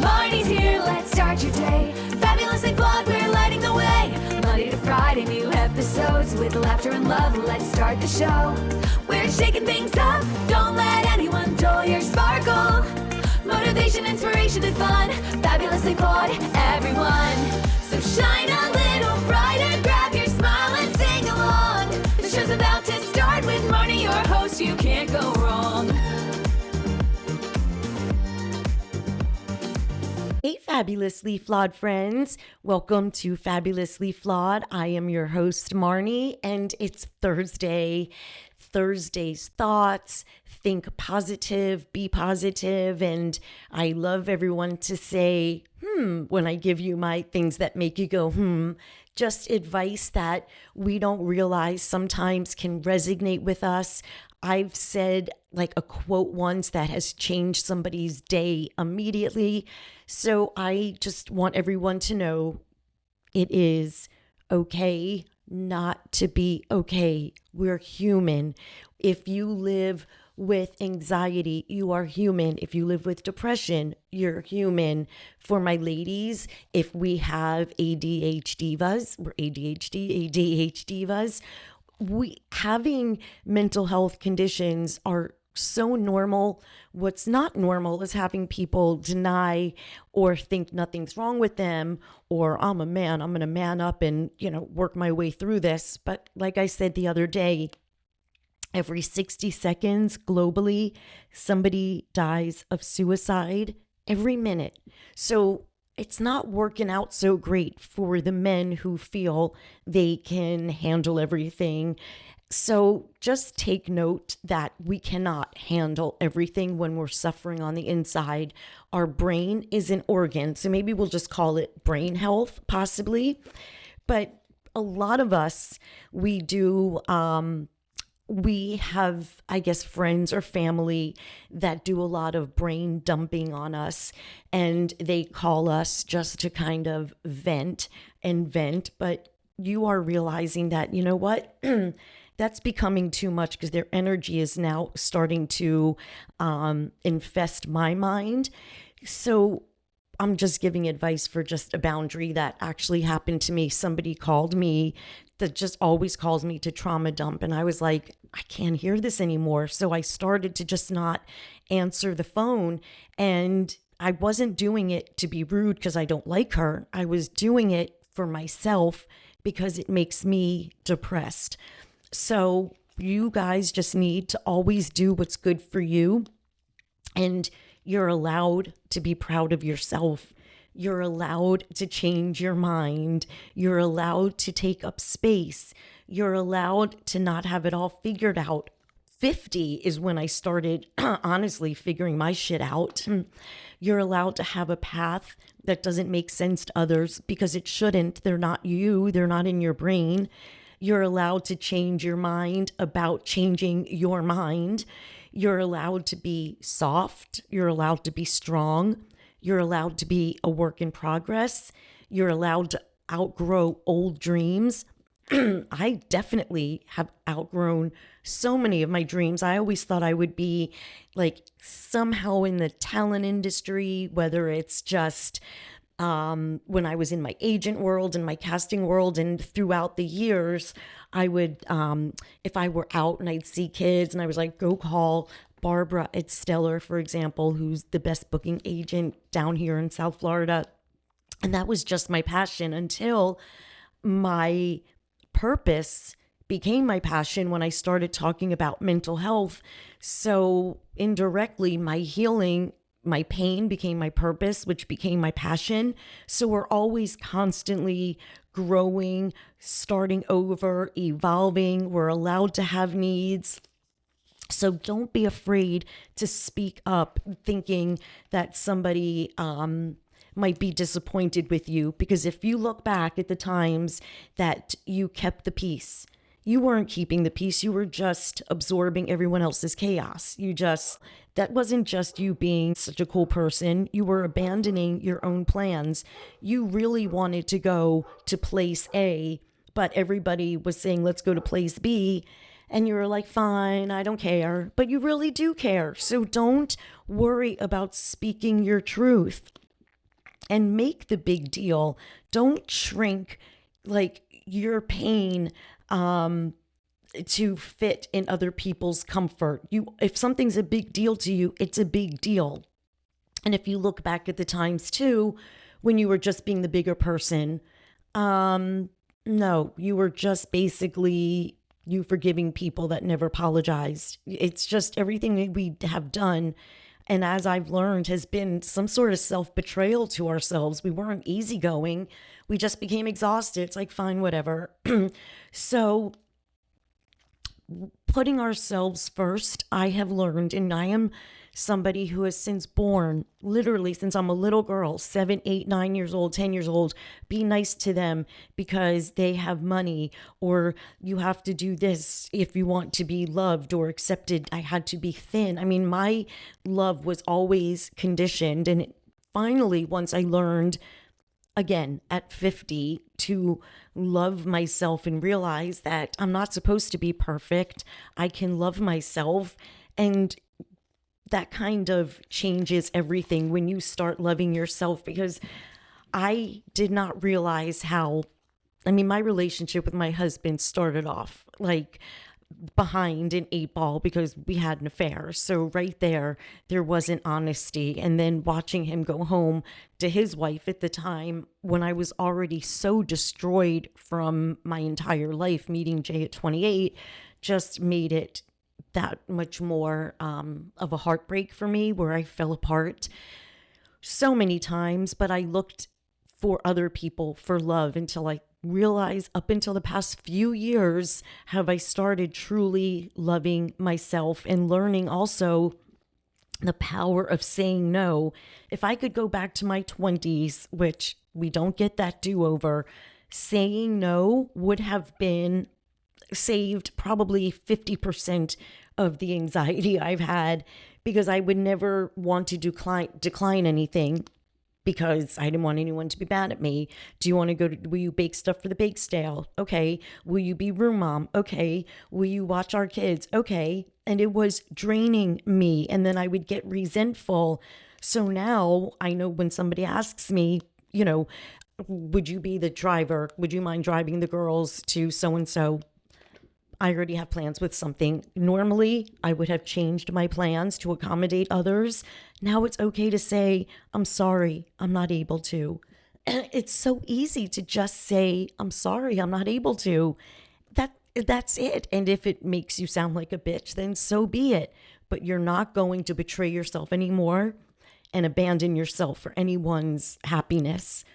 Marni's here, let's start your day. Fabulously flawed, we're lighting the way. Monday to Friday, new episodes with laughter and love. Let's start the show. We're shaking things up. Don't let anyone dull your sparkle. Motivation, inspiration, and fun. Fabulously flawed, everyone. So shine a little brighter. Grab your smile and sing along. The show's about to start with Marni, your host. You can't go wrong. Hey, Fabulously Flawed friends. Welcome to Fabulously Flawed. I am your host, Marni, and it's Thursday. Thursday's thoughts, think positive, be positive, and I love everyone to say, when I give you my things that make you go, just advice that we don't realize sometimes can resonate with us. I've said like a quote once that has changed somebody's day immediately. So I just want everyone to know it is okay not to be okay. We're human. If you live with anxiety, you are human. If you live with depression, you're human. For my ladies, if we have ADHDivas, we're ADHDivas, having mental health conditions are so normal. What's not normal is having people deny or think nothing's wrong with them, or I'm a man, I'm going to man up and, work my way through this. But like I said the other day, every 60 seconds globally, somebody dies of suicide every minute. So it's not working out so great for the men who feel they can handle everything. So just take note that we cannot handle everything when we're suffering on the inside. Our brain is an organ, so maybe we'll just call it brain health, possibly. But a lot of us, we have, I guess, friends or family that do a lot of brain dumping on us, and they call us just to kind of vent. But you are realizing that, you know what? That's becoming too much because their energy is now starting to infest my mind. So I'm just giving advice for just a boundary that actually happened to me. Somebody called me that just always calls me to trauma dump. And I was like, I can't hear this anymore. So I started to just not answer the phone. And I wasn't doing it to be rude because I don't like her. I was doing it for myself because it makes me depressed. So you guys just need to always do what's good for you. And you're allowed to be proud of yourself. You're allowed to change your mind. You're allowed to take up space. You're allowed to not have it all figured out. 50 is when I started, honestly, figuring my shit out. You're allowed to have a path that doesn't make sense to others because it shouldn't. They're not you. They're not in your brain. You're allowed to change your mind about changing your mind. You're allowed to be soft. You're allowed to be strong. You're allowed to be a work in progress. You're allowed to outgrow old dreams. I definitely have outgrown so many of my dreams. I always thought I would be like somehow in the talent industry, whether it's just when I was in my agent world and my casting world, and throughout the years, I would, if I were out and I'd see kids and I was like, go call Barbara at Stellar, for example, who's the best booking agent down here in South Florida. And that was just my passion until my purpose became my passion when I started talking about mental health. So indirectly, my healing, my pain became my purpose, which became my passion. So we're always constantly growing, starting over, evolving. We're allowed to have needs. So don't be afraid to speak up thinking that somebody might be disappointed with you. Because if you look back at the times that you kept the peace, you weren't keeping the peace. You were just absorbing everyone else's chaos. That wasn't just you being such a cool person. You were abandoning your own plans. You really wanted to go to place A, but everybody was saying, let's go to place B. And you were like, fine, I don't care. But you really do care. So don't worry about speaking your truth. and make the big deal. Don't shrink like your pain to fit in other people's comfort. If something's a big deal to you, it's a big deal. And if you look back at the times too, when you were just being the bigger person, no, you were just basically you forgiving people that never apologized. It's just everything that we have done. And as I've learned, has been some sort of self-betrayal to ourselves. We weren't easygoing. We just became exhausted. It's like, fine, whatever. So putting ourselves first, I have learned, and I am somebody who has since born, literally since I'm a little girl, 7, 8, 9 years old, 10 years old, be nice to them because they have money, or you have to do this if you want to be loved or accepted. I had to be thin. I mean, my love was always conditioned. And finally, once I learned, again, at 50, to love myself and realize that I'm not supposed to be perfect. I can love myself. And that kind of changes everything when you start loving yourself, because I did not realize how, my relationship with my husband started off like behind an 8 ball because we had an affair. So right there wasn't honesty. And then watching him go home to his wife at the time when I was already so destroyed from my entire life, meeting Jay at 28 just made it that much more of a heartbreak for me, where I fell apart so many times. But I looked for other people for love until I realized, up until the past few years, have I started truly loving myself and learning also the power of saying no. If I could go back to my 20s, which we don't get that do-over, saying no would have been saved probably 50% of the anxiety I've had, because I would never want to decline anything because I didn't want anyone to be mad at me. Do you want to will you bake stuff for the bake sale? Okay. Will you be room mom? Okay. Will you watch our kids? Okay. And it was draining me. And then I would get resentful. So now I know when somebody asks me, would you be the driver? Would you mind driving the girls to so-and-so? I already have plans with something. Normally, I would have changed my plans to accommodate others. Now it's okay to say, I'm sorry, I'm not able to. It's so easy to just say, I'm sorry, I'm not able to. That's it. And if it makes you sound like a bitch, then so be it. But you're not going to betray yourself anymore and abandon yourself for anyone's happiness.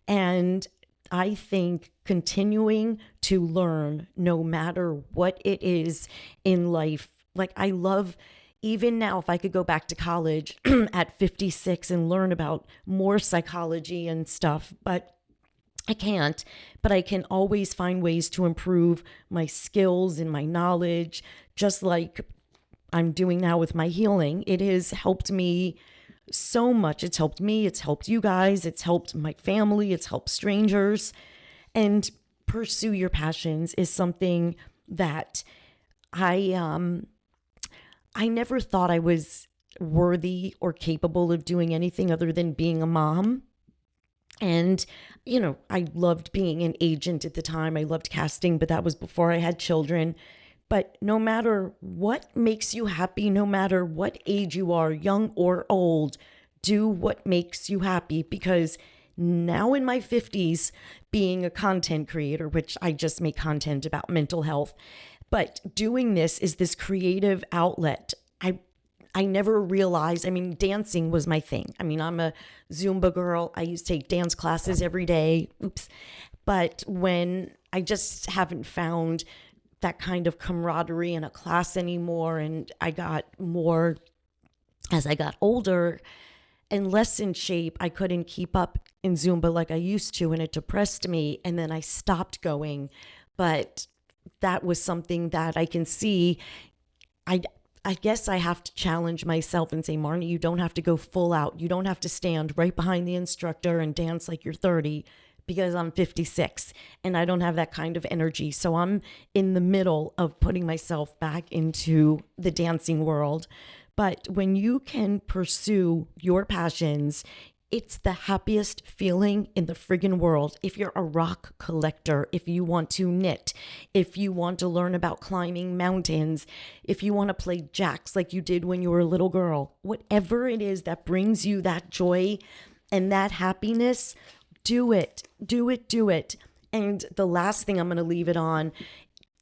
And I think continuing to learn, no matter what it is in life, like I love, even now, if I could go back to college at 56 and learn about more psychology and stuff, but I can't. But I can always find ways to improve my skills and my knowledge, just like I'm doing now with my healing. It has helped me so much. It's helped me. It's helped you guys. It's helped my family. It's helped strangers. And pursue your passions is something that I never thought I was worthy or capable of doing anything other than being a mom. And, I loved being an agent at the time. I loved casting, but that was before I had children. But no matter what makes you happy, no matter what age you are, young or old, do what makes you happy. Because now in my 50s, being a content creator, which I just make content about mental health, but doing this is this creative outlet. I never realized, dancing was my thing. I'm a Zumba girl. I used to take dance classes every day. Oops. But when I just haven't found that kind of camaraderie in a class anymore. And I got more, as I got older and less in shape, I couldn't keep up in Zumba like I used to, and it depressed me. And then I stopped going. But that was something that I can see. I guess I have to challenge myself and say, Marni, you don't have to go full out. You don't have to stand right behind the instructor and dance like you're 30. Because I'm 56 and I don't have that kind of energy. So I'm in the middle of putting myself back into the dancing world. But when you can pursue your passions, It's the happiest feeling in the friggin' world. If you're a rock collector, if you want to knit, if you want to learn about climbing mountains, if you want to play jacks like you did when you were a little girl, whatever it is that brings you that joy and that happiness, do it, do it, do it. And the last thing I'm going to leave it on,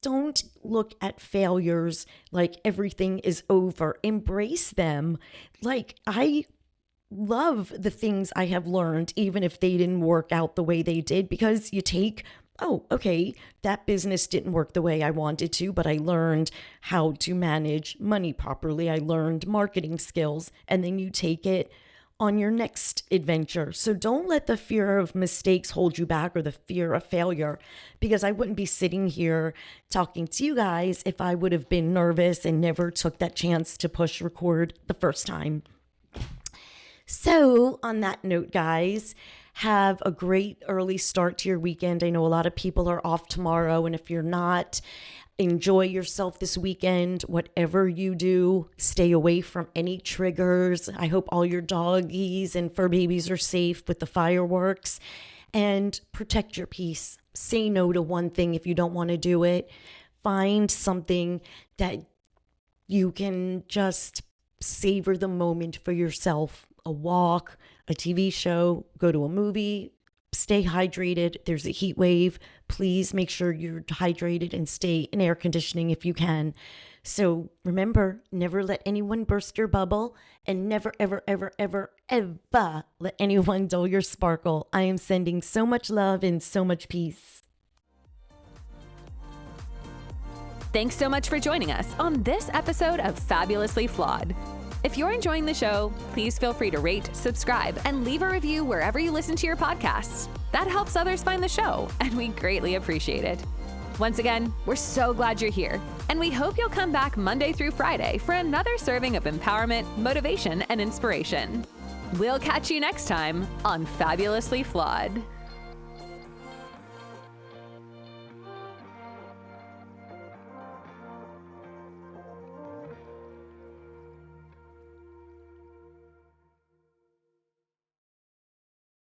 don't look at failures like everything is over. Embrace them. Like, I love the things I have learned, even if they didn't work out the way they did, because you take, oh, okay, that business didn't work the way I wanted to, but I learned how to manage money properly. I learned marketing skills, and then you take it on your next adventure. So don't let the fear of mistakes hold you back, or the fear of failure, because I wouldn't be sitting here talking to you guys if I would have been nervous and never took that chance to push record the first time. So on that note, guys, have a great early start to your weekend. I know a lot of people are off tomorrow, and if you're not, enjoy yourself this weekend. Whatever you do, stay away from any triggers. I hope all your doggies and fur babies are safe with the fireworks, and protect your peace. Say no to one thing if you don't want to do it. Find something that you can just savor the moment for yourself. A walk, a TV show, go to a movie, stay hydrated. There's a heat wave. Please make sure you're hydrated and stay in air conditioning if you can. So remember, never let anyone burst your bubble, and never, ever, ever, ever, ever let anyone dull your sparkle. I am sending so much love and so much peace. Thanks so much for joining us on this episode of Fabulously Flawed. If you're enjoying the show, please feel free to rate, subscribe, and leave a review wherever you listen to your podcasts. That helps others find the show, and we greatly appreciate it. Once again, we're so glad you're here, and we hope you'll come back Monday through Friday for another serving of empowerment, motivation, and inspiration. We'll catch you next time on Fabulously Flawed.